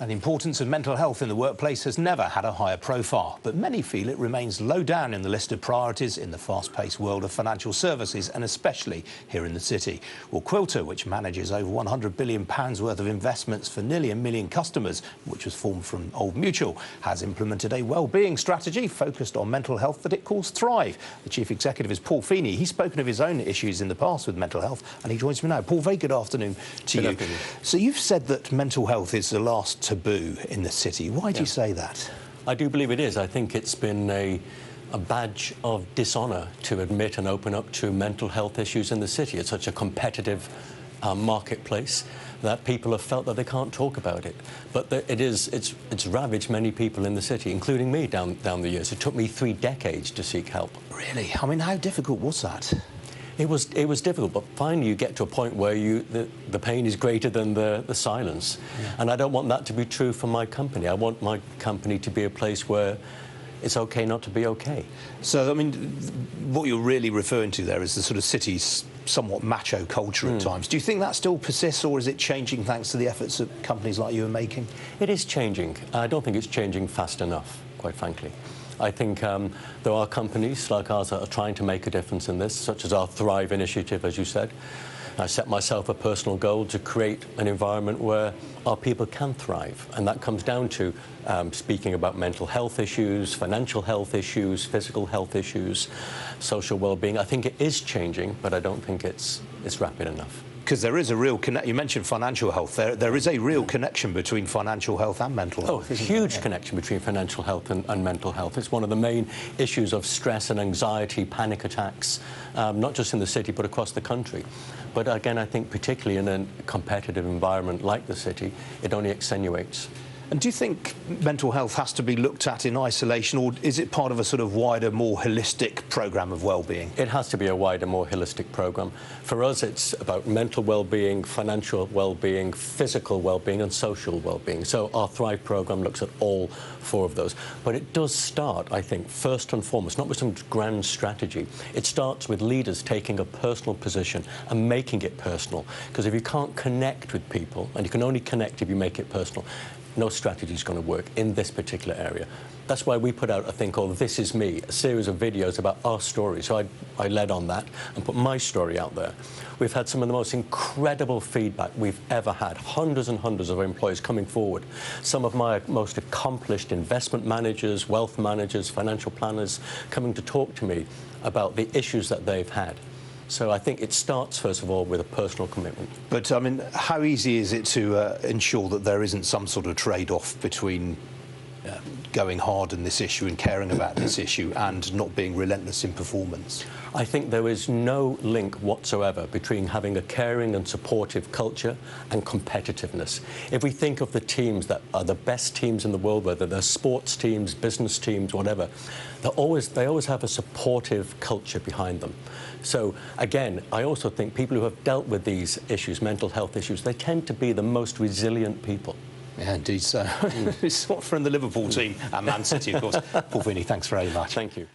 And the importance of mental health in the workplace has never had a higher profile, but many feel it remains low down in the list of priorities in the fast-paced world of financial services, and especially here in the city. Well, Quilter, which manages over £100 billion worth of investments for nearly 1 million customers, which was formed from Old Mutual, has implemented a well-being strategy focused on mental health that it calls Thrive. The chief executive is Paul Feeney. He's spoken of his own issues in the past with mental health, and he joins me now. Paul, very good afternoon to you. So you've said that mental health is the last taboo in the city. Why do you say that? I do believe it is. I think it's been a badge of dishonour to admit and open up to mental health issues in the city. It's such a competitive marketplace that people have felt that they can't talk about it. But it's ravaged many people in the city, including me down the years. It took me 3 decades to seek help. Really? I mean, how difficult was that? It was difficult, but finally you get to a point where the pain is greater than the silence. Yeah. And I don't want that to be true for my company. I want my company to be a place where it's okay not to be okay. So, I mean, what you're really referring to there is the sort of city's somewhat macho culture at times. Do you think that still persists, or is it changing thanks to the efforts that companies like you are making? It is changing. I don't think it's changing fast enough, quite frankly. I think there are companies like ours that are trying to make a difference in this, such as our Thrive initiative, as you said. I set myself a personal goal to create an environment where our people can thrive, and that comes down to speaking about mental health issues, financial health issues, physical health issues, social well-being. I think it is changing, but I don't think it's rapid enough. Because there is a real connection. You mentioned financial health. There is a real connection between financial health and mental health. Oh, a huge connection between financial health and mental health. It's one of the main issues of stress and anxiety, panic attacks, not just in the city but across the country. But again, I think particularly in a competitive environment like the city, it only accentuates. And do you think mental health has to be looked at in isolation, or is it part of a sort of wider, more holistic programme of well-being? It has to be a wider, more holistic programme. For us, it's about mental well-being, financial well-being, physical well-being and social well-being. So our Thrive programme looks at all 4 of those. But it does start, I think, first and foremost, not with some grand strategy. It starts with leaders taking a personal position and making it personal. Because if you can't connect with people, and you can only connect if you make it personal, no strategy is going to work in this particular area. That's why we put out a thing called This Is Me, a series of videos about our story. So I led on that and put my story out there. We've had some of the most incredible feedback we've ever had. Hundreds and hundreds of employees coming forward. Some of my most accomplished investment managers, wealth managers, financial planners coming to talk to me about the issues that they've had. So I think it starts, first of all, with a personal commitment. But, I mean, how easy is it to ensure that there isn't some sort of trade-off between going hard on this issue and caring about this issue and not being relentless in performance? I think there is no link whatsoever between having a caring and supportive culture and competitiveness. If we think of the teams that are the best teams in the world, whether they're sports teams, business teams, whatever, they always have a supportive culture behind them. So, again, I also think people who have dealt with these issues, mental health issues, they tend to be the most resilient people. Yeah, indeed so. It's from the Liverpool team and Man City, of course. Paul Feeney, thanks very much. Thank you.